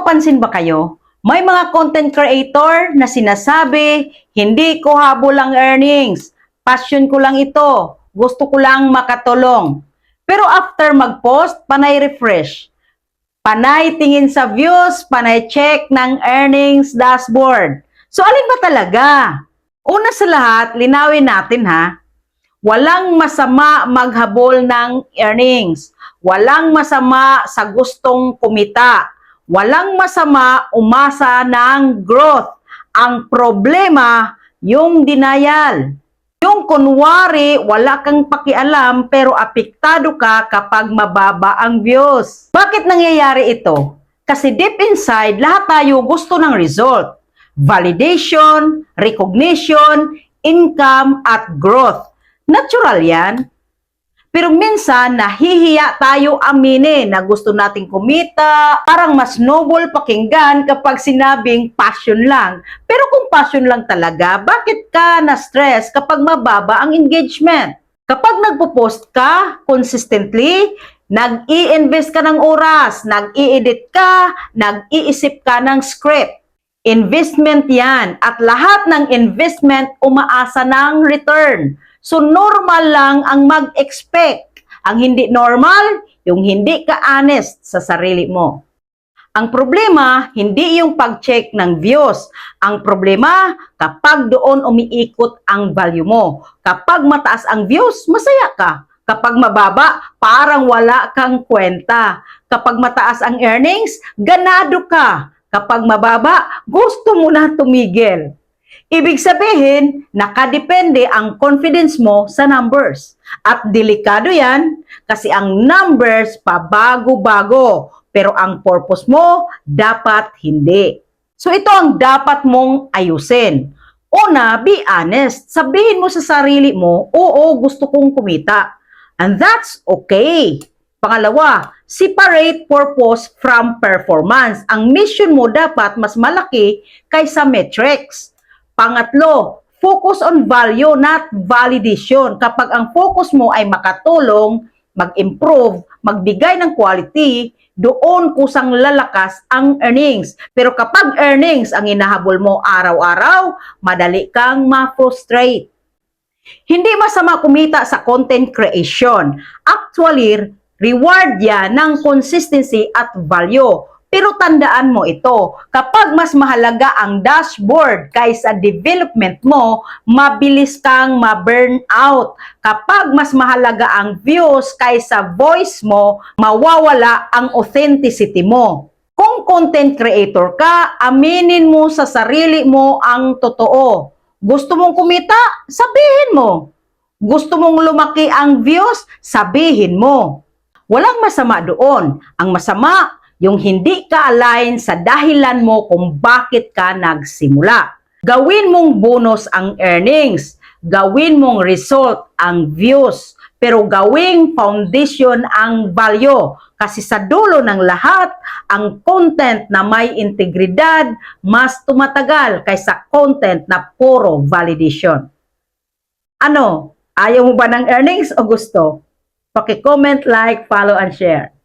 Napapansin ba kayo? May mga content creator na sinasabi, hindi ko habol ang earnings. Passion ko lang ito. Gusto ko lang makatulong. Pero after mag-post, panay refresh. Panay tingin sa views, panay check ng earnings dashboard. So alin ba talaga? Una sa lahat, linawin natin ha. Walang masama maghabol ng earnings. Walang masama sa gustong kumita. Walang masama umasa ng growth. Ang problema, yung denial. Yung kunwari, wala kang pakialam pero apektado ka kapag mababa ang views. Bakit nangyayari ito? Kasi deep inside, lahat tayo gusto ng result. Validation, recognition, income, at growth. Natural yan. Pero minsan, nahihiya tayo aminin na gusto nating kumita, parang mas noble pakinggan kapag sinabing passion lang. Pero kung passion lang talaga, bakit ka na-stress kapag mababa ang engagement? Kapag nagpo-post ka consistently, nag-i-invest ka ng oras, nag-i-edit ka, nag-iisip ka ng script. Investment yan at lahat ng investment umaasa ng return. So normal lang ang mag-expect. Ang hindi normal, yung hindi ka honest sa sarili mo. Ang problema, hindi yung pag-check ng views. Ang problema, kapag doon umiikot ang value mo. Kapag mataas ang views, masaya ka. Kapag mababa, parang wala kang kwenta. Kapag mataas ang earnings, ganado ka. Kapag mababa, gusto mo na tumigil. Ibig sabihin, nakadepende ang confidence mo sa numbers. At delikado yan kasi ang numbers pabago-bago. Pero ang purpose mo, dapat hindi. So ito ang dapat mong ayusin. Una, be honest. Sabihin mo sa sarili mo, oo, gusto kong kumita. And that's okay. Pangalawa, separate purpose from performance. Ang mission mo dapat mas malaki kaysa metrics. Pangatlo, focus on value, not validation. Kapag ang focus mo ay makatulong, mag-improve, magbigay ng quality, doon kusang lalakas ang earnings. Pero kapag earnings ang inahabol mo araw-araw, madali kang ma-frustrate. Hindi masama kumita sa content creation. Actually, reward yan ng consistency at value. Pero tandaan mo ito, kapag mas mahalaga ang dashboard kaysa development mo, mabilis kang ma-burn out. Kapag mas mahalaga ang views kaysa voice mo, mawawala ang authenticity mo. Kung content creator ka, aminin mo sa sarili mo ang totoo. Gusto mong kumita? Sabihin mo. Gusto mong lumaki ang views? Sabihin mo. Walang masama doon. Ang masama, yung hindi ka align sa dahilan mo kung bakit ka nagsimula. Gawin mong bonus ang earnings. Gawin mong result ang views. Pero gawing foundation ang value. Kasi sa dulo ng lahat, ang content na may integridad mas tumatagal kaysa content na puro validation. Ano? Ayaw mo ba ng earnings o gusto? Paki-comment, like, follow, and share.